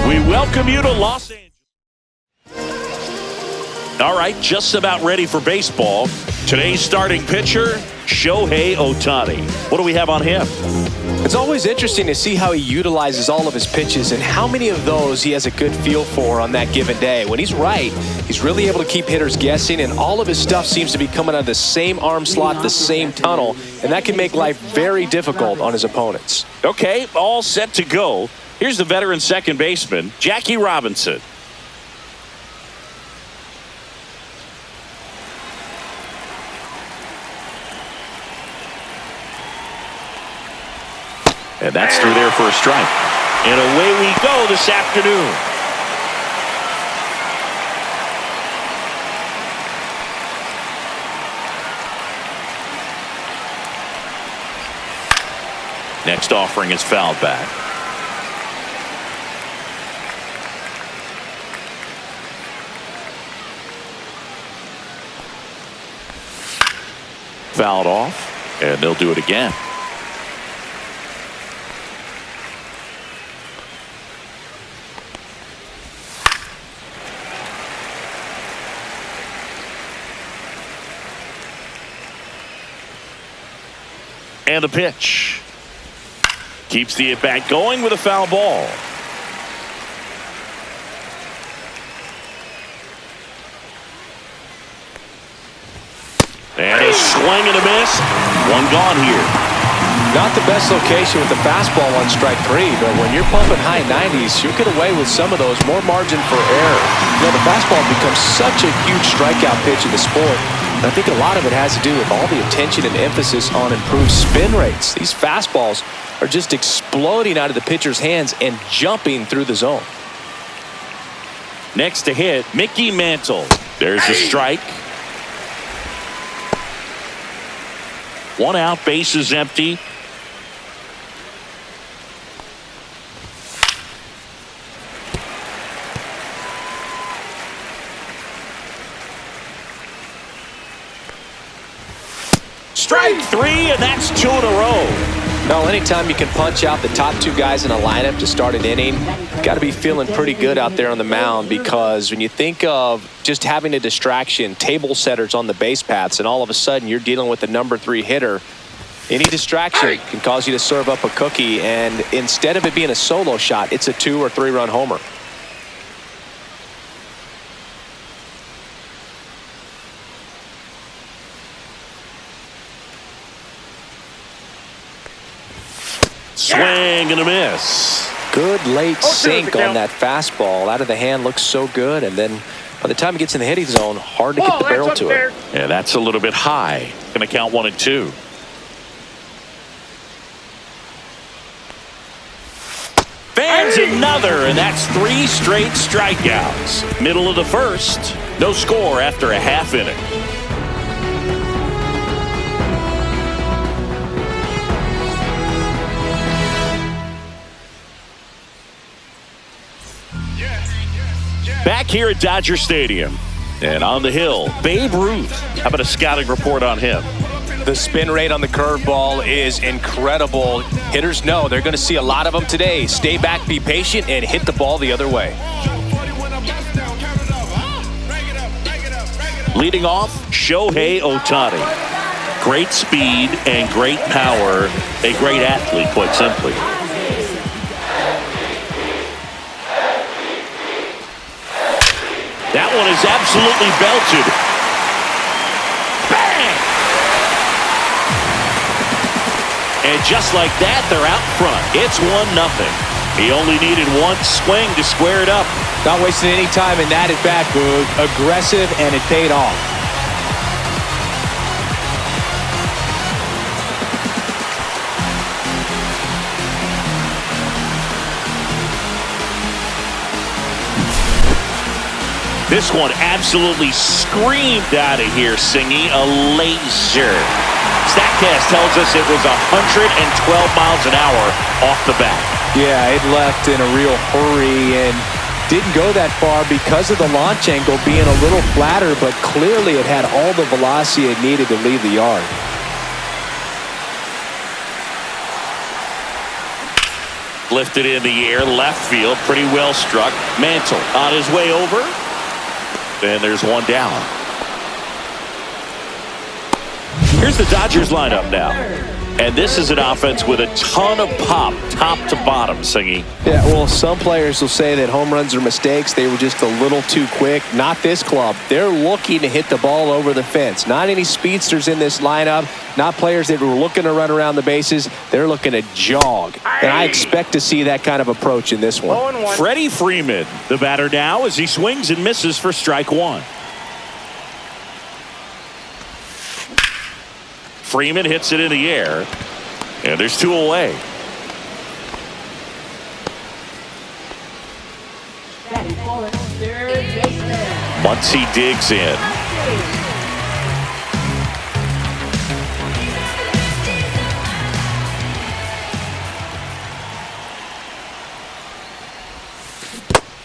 We welcome you to Los Angeles. All right, just about ready for baseball. Today's starting pitcher, Shohei Ohtani. What do we have on him? It's always interesting to see how he utilizes all of his pitches and how many of those he has a good feel for on that given day. When he's right, he's really able to keep hitters guessing, and all of his stuff seems to be coming out of the same arm slot, the same tunnel, and that can make life very difficult on his opponents. Okay, all set to go. Here's the veteran second baseman, Jackie Robinson. And that's through there for a strike. And away we go this afternoon. Next offering is fouled back. Fouled off, and they'll do it again. And the pitch. Keeps the at-bat going with a foul ball. And a swing and a miss. One gone here. Not the best location with the fastball on strike three, but when you're pumping high 90s, you'll get away with some of those, more margin for error. You know, the fastball becomes such a huge strikeout pitch in the sport. I think a lot of it has to do with all the attention and emphasis on improved spin rates. These fastballs are just exploding out of the pitcher's hands and jumping through the zone. Next to hit, Mickey Mantle. There's a strike. One out, base is empty. Strike three, and that's two in a row. Now, anytime you can punch out the top two guys in a lineup to start an inning, you've got to be feeling pretty good out there on the mound, because when you think of just having a distraction, table setters on the base paths, and all of a sudden you're dealing with the number 3 hitter, any distraction can cause you to serve up a cookie, and instead of it being a solo shot, it's a 2 or 3 run homer. Swing and a miss. Good late sink on that fastball. Out of the hand, looks so good, and then by the time it gets in the hitting zone, hard to get the barrel to it. Yeah, that's a little bit high. Gonna count 1 and 2. Fans another, and that's 3 straight strikeouts. Middle of the first. No score after a half inning. Back here at Dodger Stadium, and on the hill, Babe Ruth. How about a scouting report on him? The spin rate on the curveball is incredible. Hitters know they're going to see a lot of them today. Stay back, be patient, and hit the ball the other way. Leading off, Shohei Ohtani. Great speed and great power. A great athlete, quite simply. That one is absolutely belted. Bang! And just like that, they're out front. It's 1-0. He only needed 1 swing to square it up. Not wasting any time in that at-bat, Boog. Aggressive, and it paid off. This one absolutely screamed out of here, Singy. A laser. StatCast tells us it was 112 miles an hour off the bat. Yeah, it left in a real hurry and didn't go that far because of the launch angle being a little flatter, but clearly it had all the velocity it needed to leave the yard. Lifted in the air, left field, pretty well struck. Mantle on his way over. And there's one down. Here's the Dodgers lineup now. And this is an offense with a ton of pop, top to bottom, Singy. Yeah, well, some players will say that home runs are mistakes. They were just a little too quick. Not this club. They're looking to hit the ball over the fence. Not any speedsters in this lineup. Not players that were looking to run around the bases. They're looking to jog. And I expect to see that kind of approach in this one. Freddie Freeman, the batter now, as he swings and misses for strike one. Freeman hits it in the air, and there's two away. Once he digs in.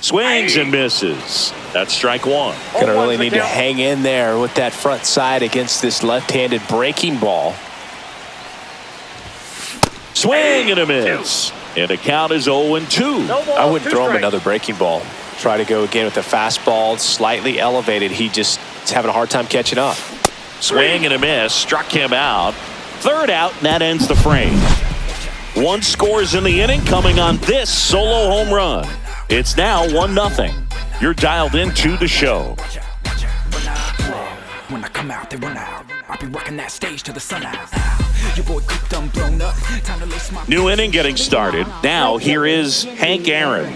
Swings and misses. That's strike one. Gonna really need to hang in there with that front side against this left-handed breaking ball. Swing and a miss. And the count is 0-2. I wouldn't throw him another breaking ball. Try to go again with the fastball, slightly elevated. He just is having a hard time catching up. Swing and a miss. Struck him out. Third out, and that ends the frame. One scores in the inning, coming on this solo home run. It's now 1-0. You're dialed into the show. When I come out, they run out. I'll be rocking that stage to the sun out. Your boy cooked, I'm blown up. Time to lace my New inning getting started. Now here is Hank Aaron.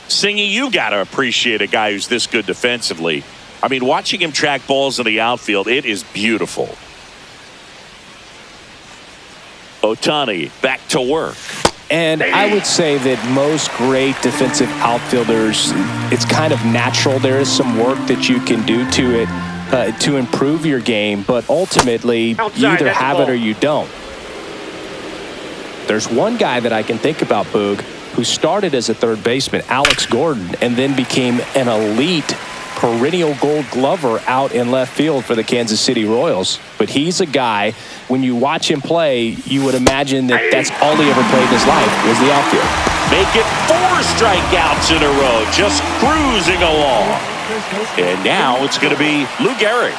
Singy, you got to appreciate a guy who's this good defensively. I mean, watching him track balls in the outfield, it is beautiful. Ohtani back to work. And I would say that most great defensive outfielders, it's kind of natural. There is some work that you can do to it to improve your game, but ultimately you either have it or you don't. There's one guy that I can think about, Boog, who started as a third baseman, Alex Gordon, and then became an elite perennial gold glover out in left field for the Kansas City Royals. But he's a guy, when you watch him play, you would imagine that that's all he ever played in his life was the outfield. Make it 4 strikeouts in a row, just cruising along. And now it's going to be Lou Gehrig.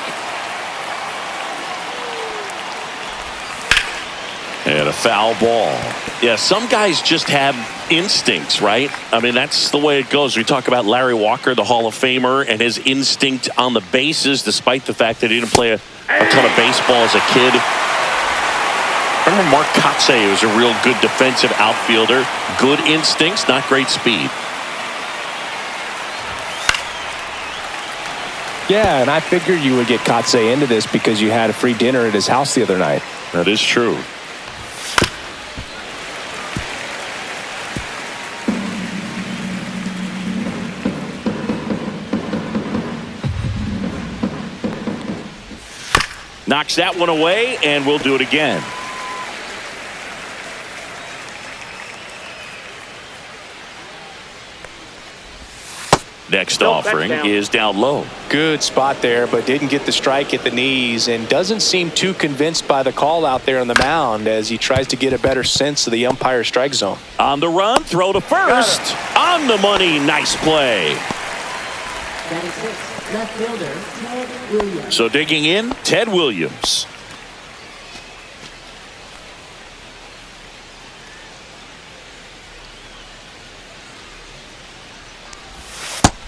And a foul ball. Yeah, some guys just have instincts, right? I mean, that's the way it goes. We talk about Larry Walker, the Hall of Famer, and his instinct on the bases, despite the fact that he didn't play a ton of baseball as a kid. Remember Mark Kotsay, who was a real good defensive outfielder. Good instincts, not great speed. Yeah, and I figured you would get Kotsay into this because you had a free dinner at his house the other night. That is true. Knocks that one away, and we'll do it again. Next offering is down low. Good spot there, but didn't get the strike at the knees and doesn't seem too convinced by the call out there on the mound as he tries to get a better sense of the umpire strike zone. On the run, throw to first. On the money, nice play. Left fielder, Ted Williams. So digging in, Ted Williams.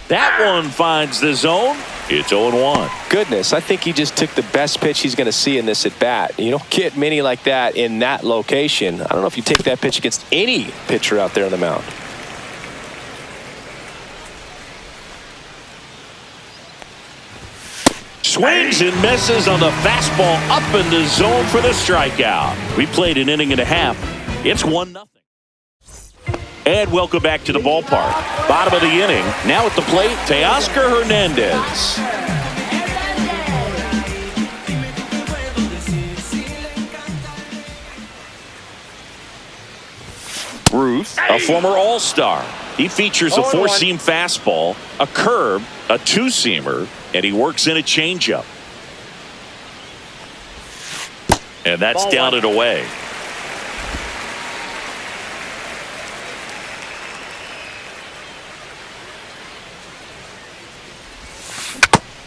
That one finds the zone. It's 0-1. Goodness, I think he just took the best pitch he's going to see in this at bat. You don't get many like that in that location. I don't know if you take that pitch against any pitcher out there on the mound. Swings and misses on the fastball up in the zone for the strikeout. We played an inning and a half. It's 1-0. And welcome back to the ballpark. Bottom of the inning. Now at the plate, Teoscar Hernandez. Ruth, a former All-Star. He features a four-seam fastball, a curve, a two-seamer, and he works in a changeup. And that's down and away.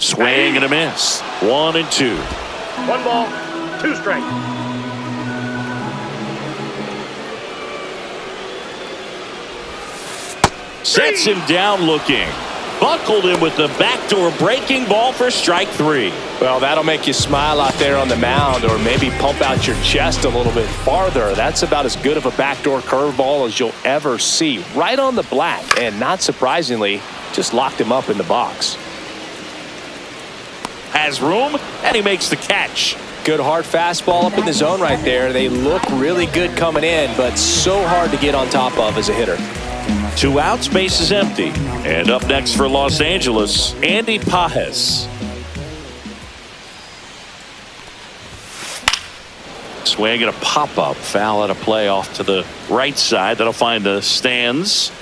Swing and a miss. 1-2. 1 ball, 2 strikes. Sets him down looking. Buckled him with the backdoor breaking ball for strike 3. Well, that'll make you smile out there on the mound, or maybe pump out your chest a little bit farther. That's about as good of a backdoor curveball as you'll ever see. Right on the black, and not surprisingly, just locked him up in the box. Has room, and he makes the catch. Good hard fastball up in the zone right there. They look really good coming in, but so hard to get on top of as a hitter. 2 outs, base is empty. And up next for Los Angeles, Andy Pages. Swing and a pop-up. Foul at a play off to the right side. That'll find the stands.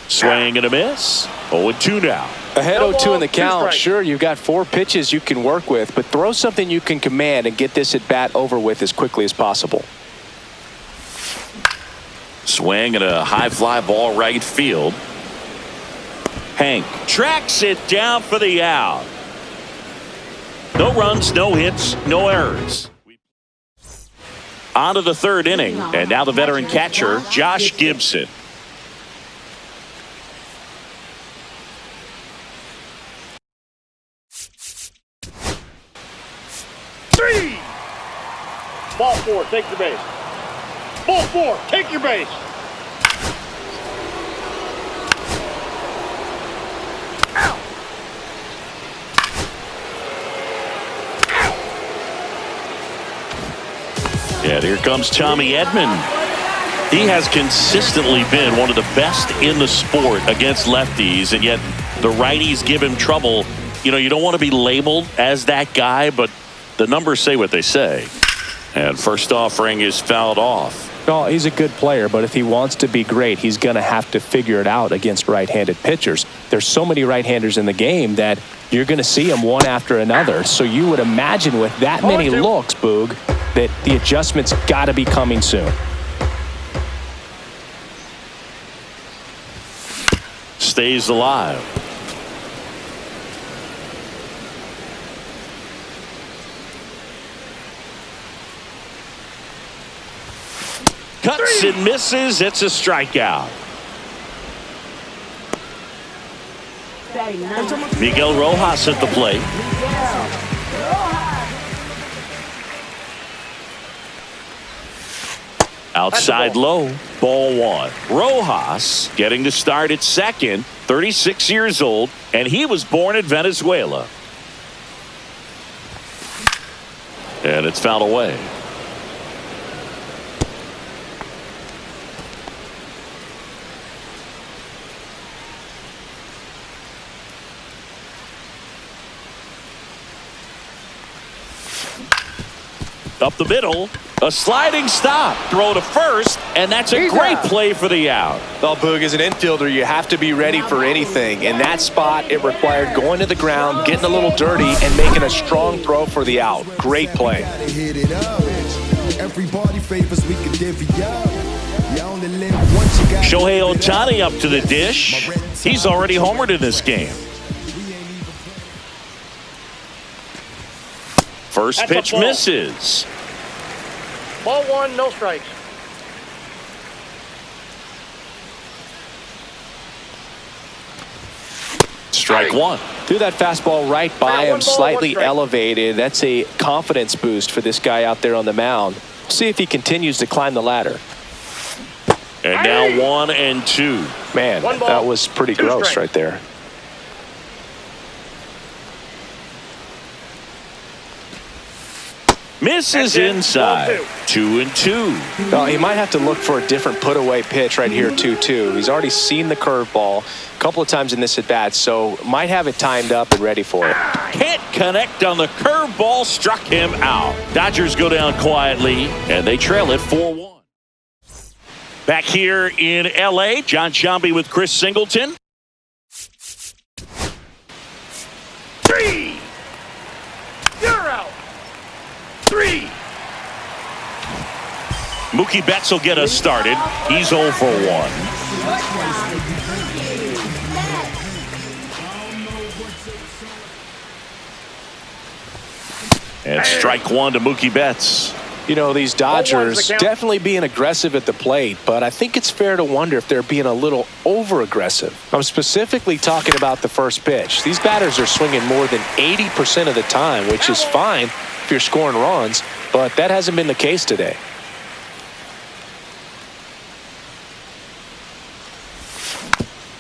Swing and a miss. 0-2 now. Ahead 0-2 in the count. Sure, you've got 4 pitches you can work with, but throw something you can command and get this at bat over with as quickly as possible. Swing and a high fly ball right field. Hank tracks it down for the out. No runs, no hits, no errors. On to the 3rd inning, and now the veteran catcher, Josh Gibson. Ball 4, take your base. Ball 4, take your base. Ow. And here comes Tommy Edman. He has consistently been one of the best in the sport against lefties, and yet the righties give him trouble. You know, you don't want to be labeled as that guy, but the numbers say what they say. And first offering is fouled off. Well, he's a good player, but if he wants to be great, he's going to have to figure it out against right-handed pitchers. There's so many right-handers in the game that you're going to see them one after another. So you would imagine with that many looks, Boog, that the adjustment's got to be coming soon. Stays alive. Cuts and misses. It's a strikeout. Miguel Rojas at the plate. Outside low, ball 1. Rojas getting the start at second, 36 years old, and he was born in Venezuela. And it's fouled away. Up the middle, a sliding stop, throw to first, and that's a great play for the out. Well, Boog, as an infielder, you have to be ready for anything. In that spot, it required going to the ground, getting a little dirty, and making a strong throw for the out. Great play. Shohei Ohtani up to the dish. He's already homered in this game. First pitch misses. Ball 1, no strikes. Strike 1. Threw that fastball right by him, slightly elevated. That's a confidence boost for this guy out there on the mound. See if he continues to climb the ladder. And now 1-2. Man, that was pretty gross right there. Misses inside. 2-2. Well, he might have to look for a different put-away pitch right here, 2-2. He's already seen the curveball a couple of times in this at-bat, so might have it timed up and ready for it. Can't connect on the curveball, struck him out. Dodgers go down quietly, and they trail it 4-1. Back here in L.A., John Sciambi with Chris Singleton. 3. You're out. 3. Mookie Betts will get us started. He's 0 for 1. And strike one to Mookie Betts. You know, these Dodgers definitely being aggressive at the plate, but I think it's fair to wonder if they're being a little over-aggressive. I'm specifically talking about the first pitch. These batters are swinging more than 80% of the time, which is fine if you're scoring runs, but that hasn't been the case today.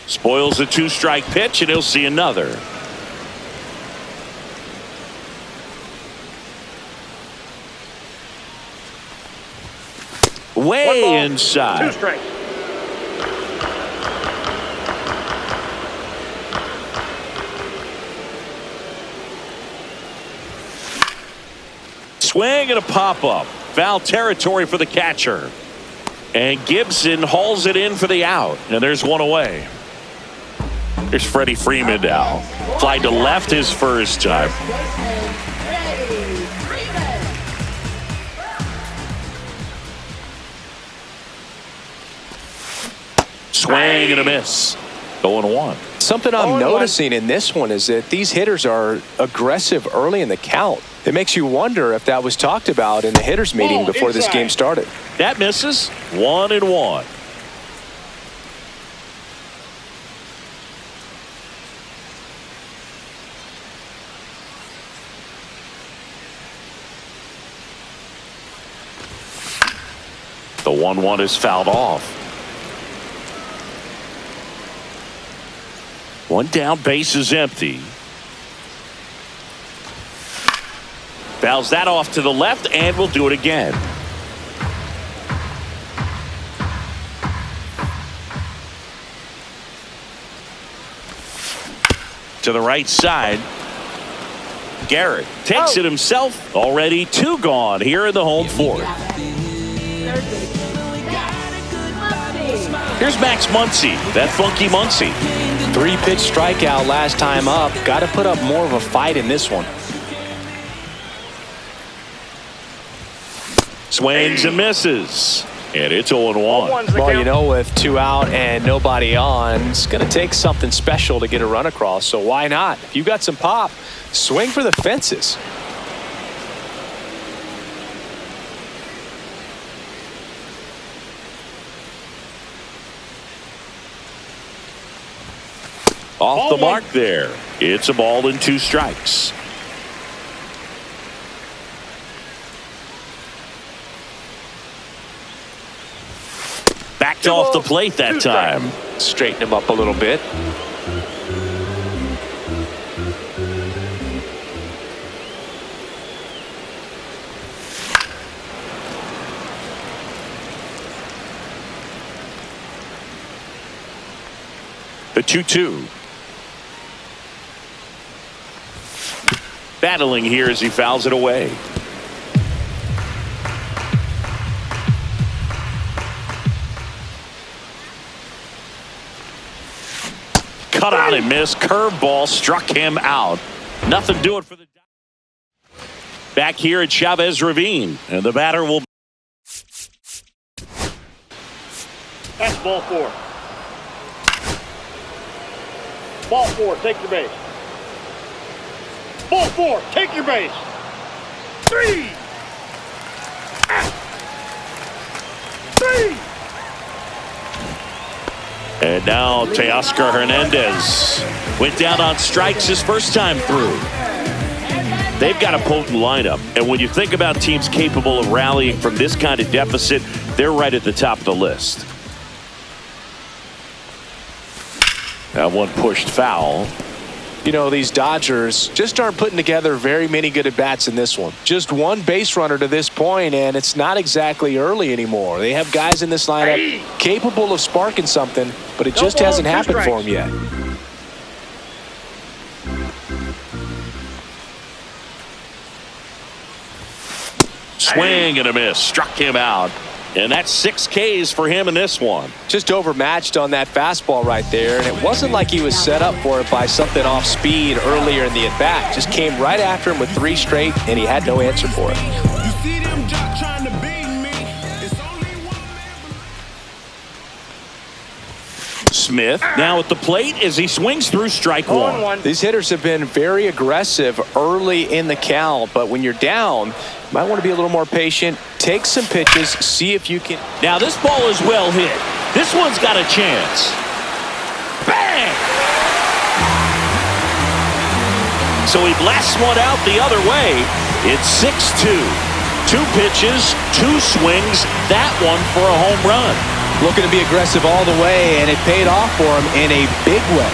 Spoils the 2-strike pitch, and he'll see another. Way inside. 2 strikes. Swing and a pop-up. Foul territory for the catcher. And Gibson hauls it in for the out. And there's one away. Here's Freddie Freeman now. Fly to left his first time. Swing and a miss. 0-1. Something I'm noticing in this one is that these hitters are aggressive early in the count. It makes you wonder if that was talked about in the hitters meeting before this game started. That misses. 1-1. The 1-1 is fouled off. One down, base is empty. Fouls that off to the left, and we'll do it again. To the right side. Garrett takes it himself. Already 2 gone here in the home fourth. Here's Max Muncy, that funky Muncy. 3-pitch strikeout last time up. Got to put up more of a fight in this one. Swings and misses. And it's 0-1. Well, you know, with 2 out and nobody on, it's going to take something special to get a run across. So why not? If you got some pop, swing for the fences. Off the mark there. It's a ball and 2 strikes. Backed off the plate that time. Straighten him up a little bit. The 2-2. Battling here as he fouls it away. Cut out and missed. Curveball struck him out. Nothing doing for the. Back here at Chavez Ravine, and the batter will. That's ball 4. Ball 4, take your base. Ball 4, take your base. 3. 3. And now Teoscar Hernandez went down on strikes his first time through. They've got a potent lineup, and when you think about teams capable of rallying from this kind of deficit, they're right at the top of the list. That one pushed foul. You know, these Dodgers just aren't putting together very many good at-bats in this one. Just 1 base runner to this point, and it's not exactly early anymore. They have guys in this lineup capable of sparking something, but it just hasn't happened for them yet. Swing and a miss. Struck him out. And that's 6 Ks for him in this one. Just overmatched on that fastball right there, and it wasn't like he was set up for it by something off speed earlier in the at-bat. Just came right after him with 3 straight, and he had no answer for it. You see them just trying to beat me. It's only Smith now at the plate as he swings through strike one. These hitters have been very aggressive early in the count, but when you're down, you might want to be a little more patient. Take some pitches, see if you can. Now this ball is well hit. This one's got a chance. Bang! So he blasts one out the other way. It's 6-2. 2 pitches, 2 swings. That one for a home run. Looking to be aggressive all the way, and it paid off for him in a big way.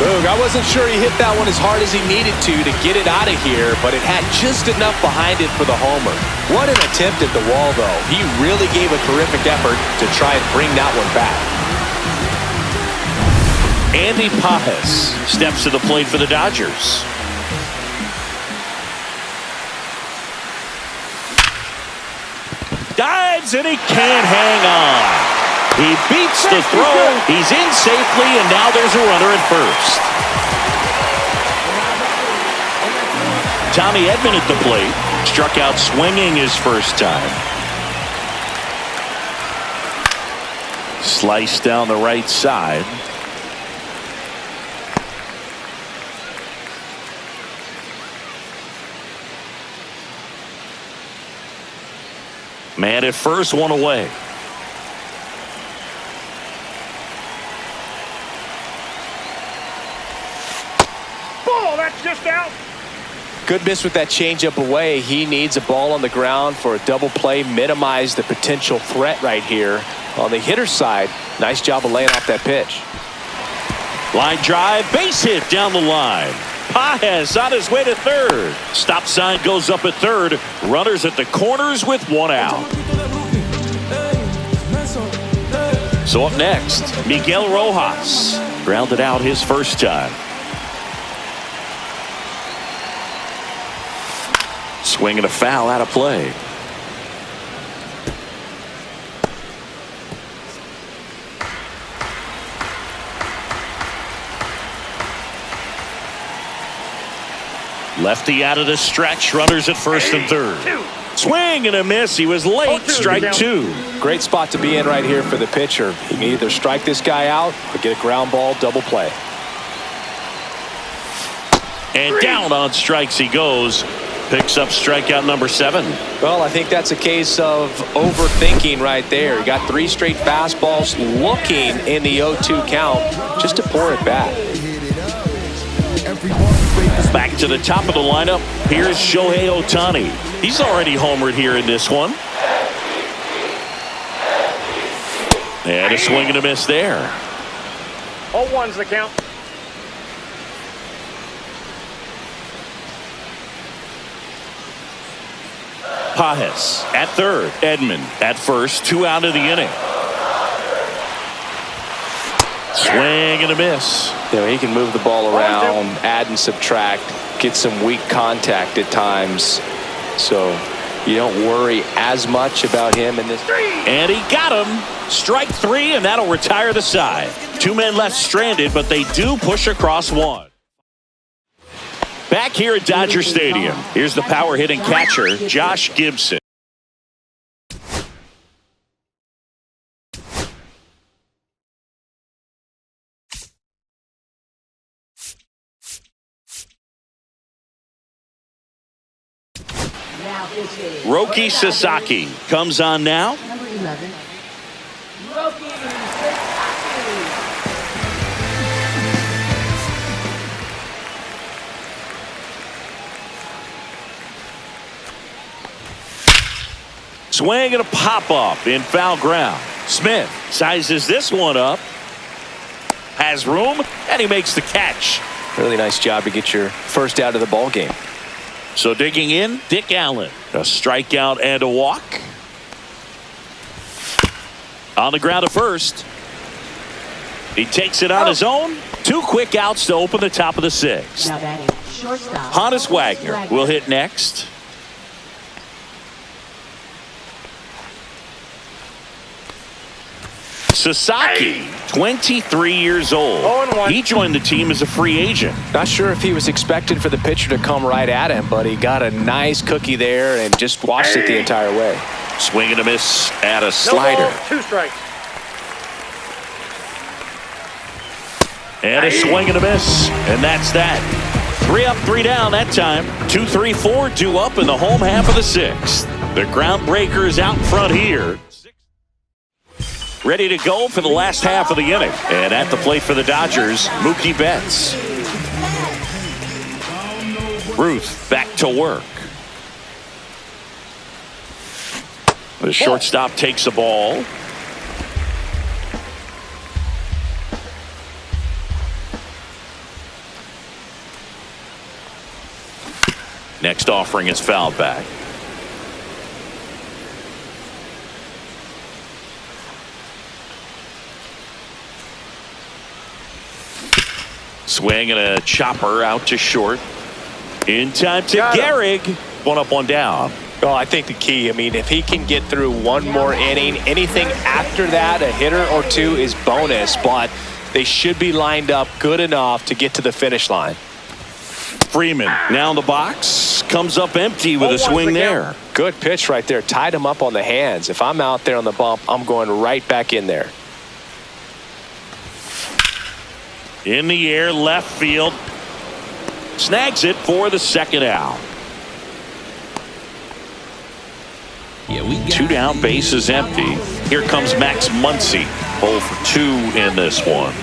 Boog, I wasn't sure he hit that one as hard as he needed to get it out of here, but it had just enough behind it for the homer. What an attempt at the wall, though. He really gave a terrific effort to try and bring that one back. Andy Pajes steps to the plate for the Dodgers. Dives and he can't hang on. He beats the throw. He's in safely, and now there's a runner at first. Tommy Edman at the plate. Struck out swinging his first time. Sliced down the right side. Man at first, one away. Ball, that's just out. Good miss with that changeup away. He needs a ball on the ground for a double play. Minimize the potential threat right here. On the hitter's side, nice job of laying off that pitch. Line drive, base hit down the line. Pajes on his way to third. Stop sign goes up at third. Runners at the corners with one out. So up next, Miguel Rojas. Grounded out his first time. Swinging a foul out of play. Lefty out of the stretch. Runners at first and third. Swing and a miss. He was late. Strike 2. Great spot to be in right here for the pitcher. He can either strike this guy out or get a ground ball double play. And down on strikes he goes. Picks up strikeout number 7. Well, I think that's a case of overthinking right there. He got 3 straight fastballs looking in the 0-2 count just to pour it back. Back to the top of the lineup. Here's Shohei Ohtani. He's already homered here in this one. And a swing and a miss there. 0-1's the count. Pajes at third. Edman at first. 2 out of the inning. Swing and a miss. You know, he can move the ball around, add and subtract, get some weak contact at times. So you don't worry as much about him in this. And he got him. Strike 3, and that'll retire the side. 2 men left stranded, but they do push across one. Back here at Dodger Stadium, here's the power hitting catcher, Josh Gibson. Roki Sasaki comes on now. Number 11, Roki Sasaki. Swing and a pop-up in foul ground. Smith sizes this one up. Has room, and he makes the catch. Really nice job to get your first out of the ball game. So digging in, Dick Allen. A strikeout and a walk. On the ground at first. He takes it on his own. 2 quick outs to open the top of the 6th. Now batting, shortstop. Honus Wagner will hit next. Sasaki, 23 years old. 0-1. He joined the team as a free agent. Not sure if he was expected for the pitcher to come right at him, but he got a nice cookie there and just watched it the entire way. Swing and a miss at a No slider. ball, 2 strikes. And a swing and a miss. And that's that. 3 up, 3 down that time. 2, 3, 4 due up in the home half of the 6th. The groundbreakers out in front here. Ready to go for the last half of the inning. And at the plate for the Dodgers, Mookie Betts. Ruth back to work. The shortstop takes the ball. Next offering is fouled back. Swing and a chopper out to short. In time to Gehrig. 1 up, 1 down. Oh, I think the key, I mean, if he can get through one more inning, anything after that, a hitter or 2 is bonus, but they should be lined up good enough to get to the finish line. Freeman now in the box, comes up empty with a swing there. Good pitch right there, tied him up on the hands. If I'm out there on the bump, I'm going right back in there. In the air, left field. Snags it for the 2nd out. 2 down, base is empty. Here comes Max Muncy. 0 for 2 in this one.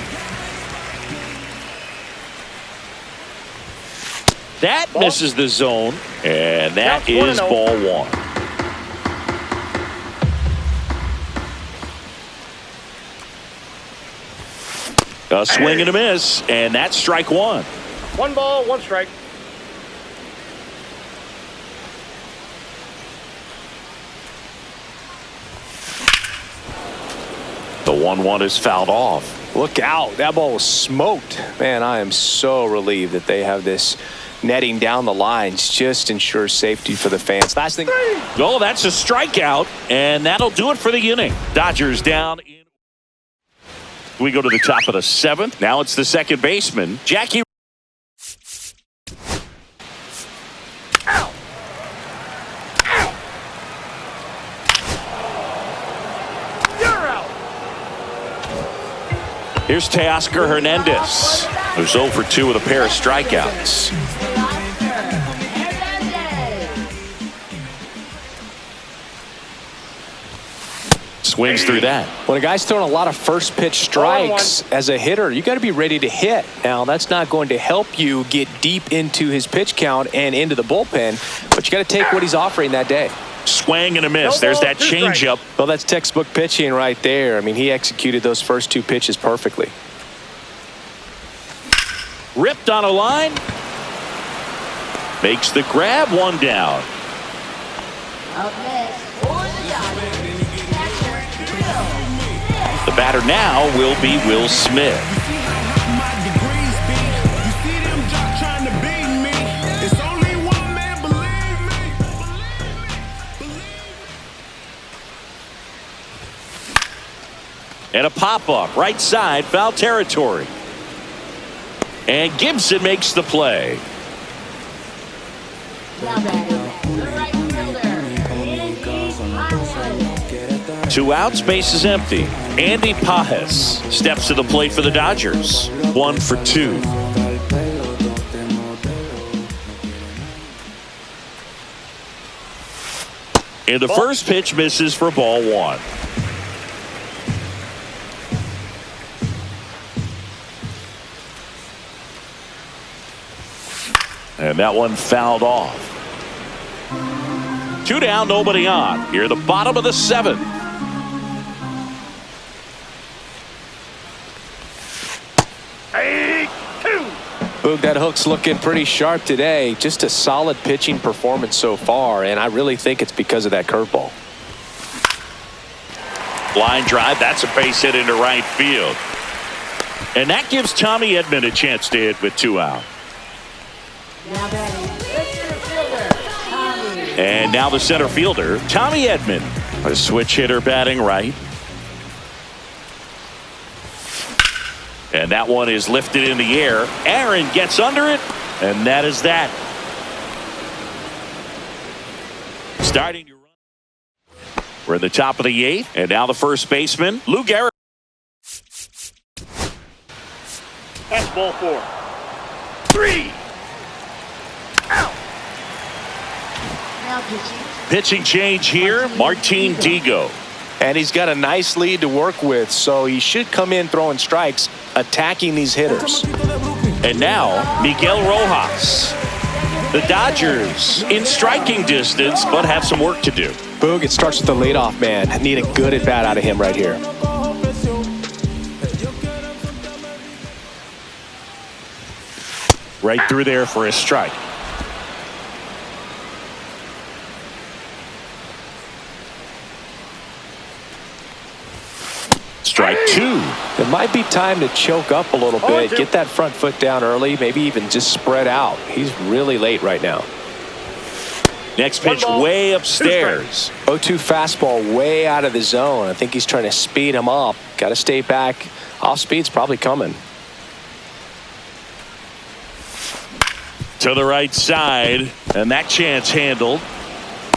That misses the zone, and that is ball 1. A swing and a miss, and that's strike 1. 1 ball, 1 strike. The 1-1 is fouled off. Look out, that ball was smoked. Man, I am so relieved that they have this netting down the lines. Just ensures safety for the fans. Last thing. Oh, that's a strikeout, and that'll do it for the inning. Dodgers down. We go to the top of the 7th. Now it's the second baseman, Jackie. Here's Teoscar Hernandez, who's 0 for 2 with a pair of strikeouts. Swings through that. When a guy's throwing a lot of first pitch strikes as a hitter, you got to be ready to hit. Now, that's not going to help you get deep into his pitch count and into the bullpen, but you got to take what he's offering that day. Swing and a miss. There's that changeup. Well, that's textbook pitching right there. I mean, he executed those first 2 pitches perfectly. Ripped on a line. Makes the grab, 1 down. Up next, for the Dodgers, catcher, Will. The batter now will be Will Smith. And a pop-up, right side, foul territory. And Gibson makes the play. Now batting, the right fielder, Andy 2 outs, base is empty. Andy Pajes steps to the plate for the Dodgers. 1 for 2. And the first pitch misses for ball 1. And that one fouled off. 2 down, nobody on. Here, the bottom of the 7th. Boog, that hook's looking pretty sharp today. Just a solid pitching performance so far, and I really think it's because of that curveball. Line drive, that's a base hit into right field. And that gives Tommy Edman a chance to hit with 2 out. Now batting, the center fielder, Tommy. And now the center fielder, Tommy Edman. A switch hitter batting right. And that one is lifted in the air. Aaron gets under it, and that is that. Starting to run. We're at the top of the 8th, and now the first baseman, Lou Gehrig. That's ball 4. 3. Out. Now pitching. Pitching change here, Martin Digo. And he's got a nice lead to work with, so he should come in throwing strikes, attacking these hitters. And now, Miguel Rojas. The Dodgers in striking distance, but have some work to do. Boog, it starts with the leadoff man. Need a good at-bat out of him right here. Right through there for a strike. Strike 2. It might be time to choke up a little bit, get that front foot down early, maybe even just spread out. He's really late right now. Next pitch way upstairs. 0-2 fastball way out of the zone. I think he's trying to speed him up. Got to stay back. Off speed's probably coming. To the right side, and that chance handled.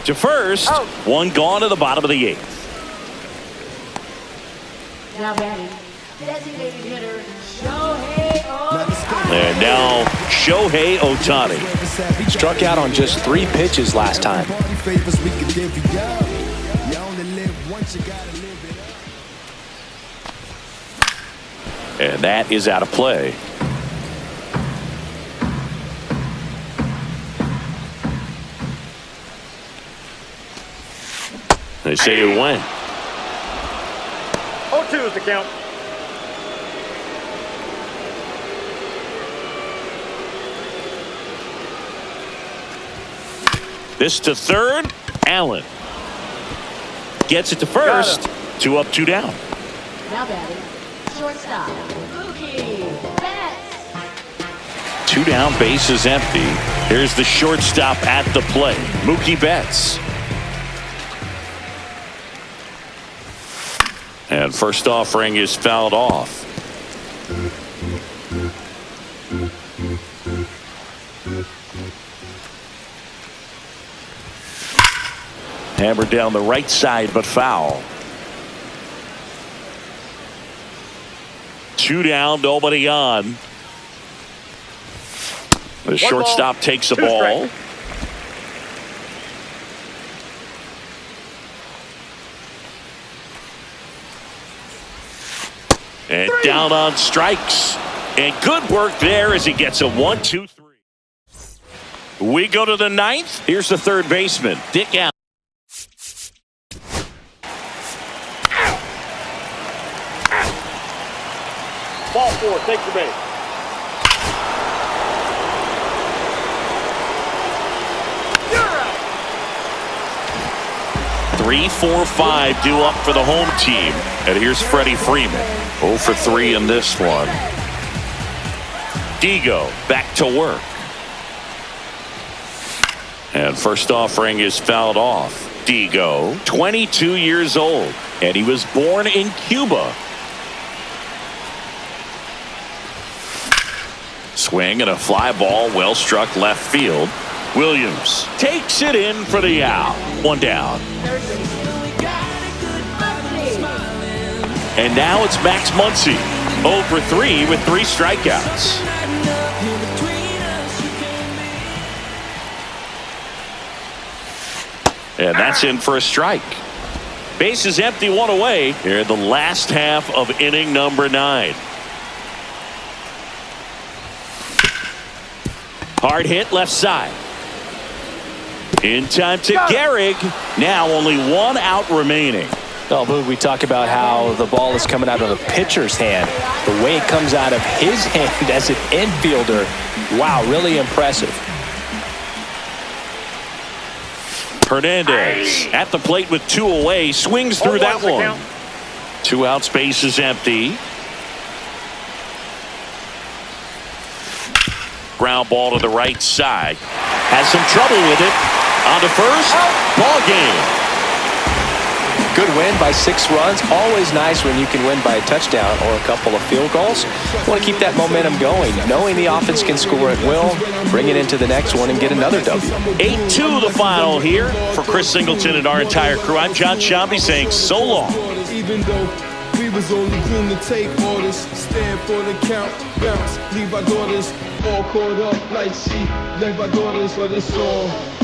To first, one gone to the bottom of the 8th. Now batting. Designated hitter, Shohei Ohtani. And now, Shohei Ohtani. Struck out on just 3 pitches last time. And that is out of play. They say it went. 0-2 is the count. This to third. Allen gets it to first. 2 up, 2 down. Now batting. Shortstop, Mookie Betts. 2 down, bases empty. Here's the shortstop at the plate, Mookie Betts. And first offering is fouled off. Hammered down the right side, but foul. 2 down, nobody on. The shortstop takes the ball. And down on strikes. And good work there as he gets a 1-2-3. We go to the 9th. Here's the third baseman, Dick Allen. Ball 4, take the base. You're out. 3, 4, 5 due up for the home team. And here's Freddie Freeman. 0 for 3 in this one. Digo back to work. And first offering is fouled off. Digo, 22 years old, and he was born in Cuba. Swing and a fly ball, well struck left field. Williams takes it in for the out. 1 down. And now it's Max Muncy. 0 for 3 with 3 strikeouts. And that's in for a strike. Bases empty, 1 away here in the last half of inning number 9. Hard hit left side. In time to Gehrig. Now only 1 out remaining. Oh, Boog, we talk about how the ball is coming out of the pitcher's hand. The way it comes out of his hand as an infielder. Wow, really impressive. Hernandez at the plate with 2 away. Swings through that one. 2 outs, base is empty. Ground ball to the right side. Has some trouble with it. On to first. Ball game. Good win by 6 runs. Always nice when you can win by a touchdown or a couple of field goals. You want to keep that momentum going, knowing the offense can score at will, bring it into the next one, and get another W. 8-2 the final here for Chris Singleton and our entire crew. I'm John Shambi saying so long. Even though we was only groomed to take orders, stand for the count, bounce, leave our daughters all caught up like she left our daughters for this song.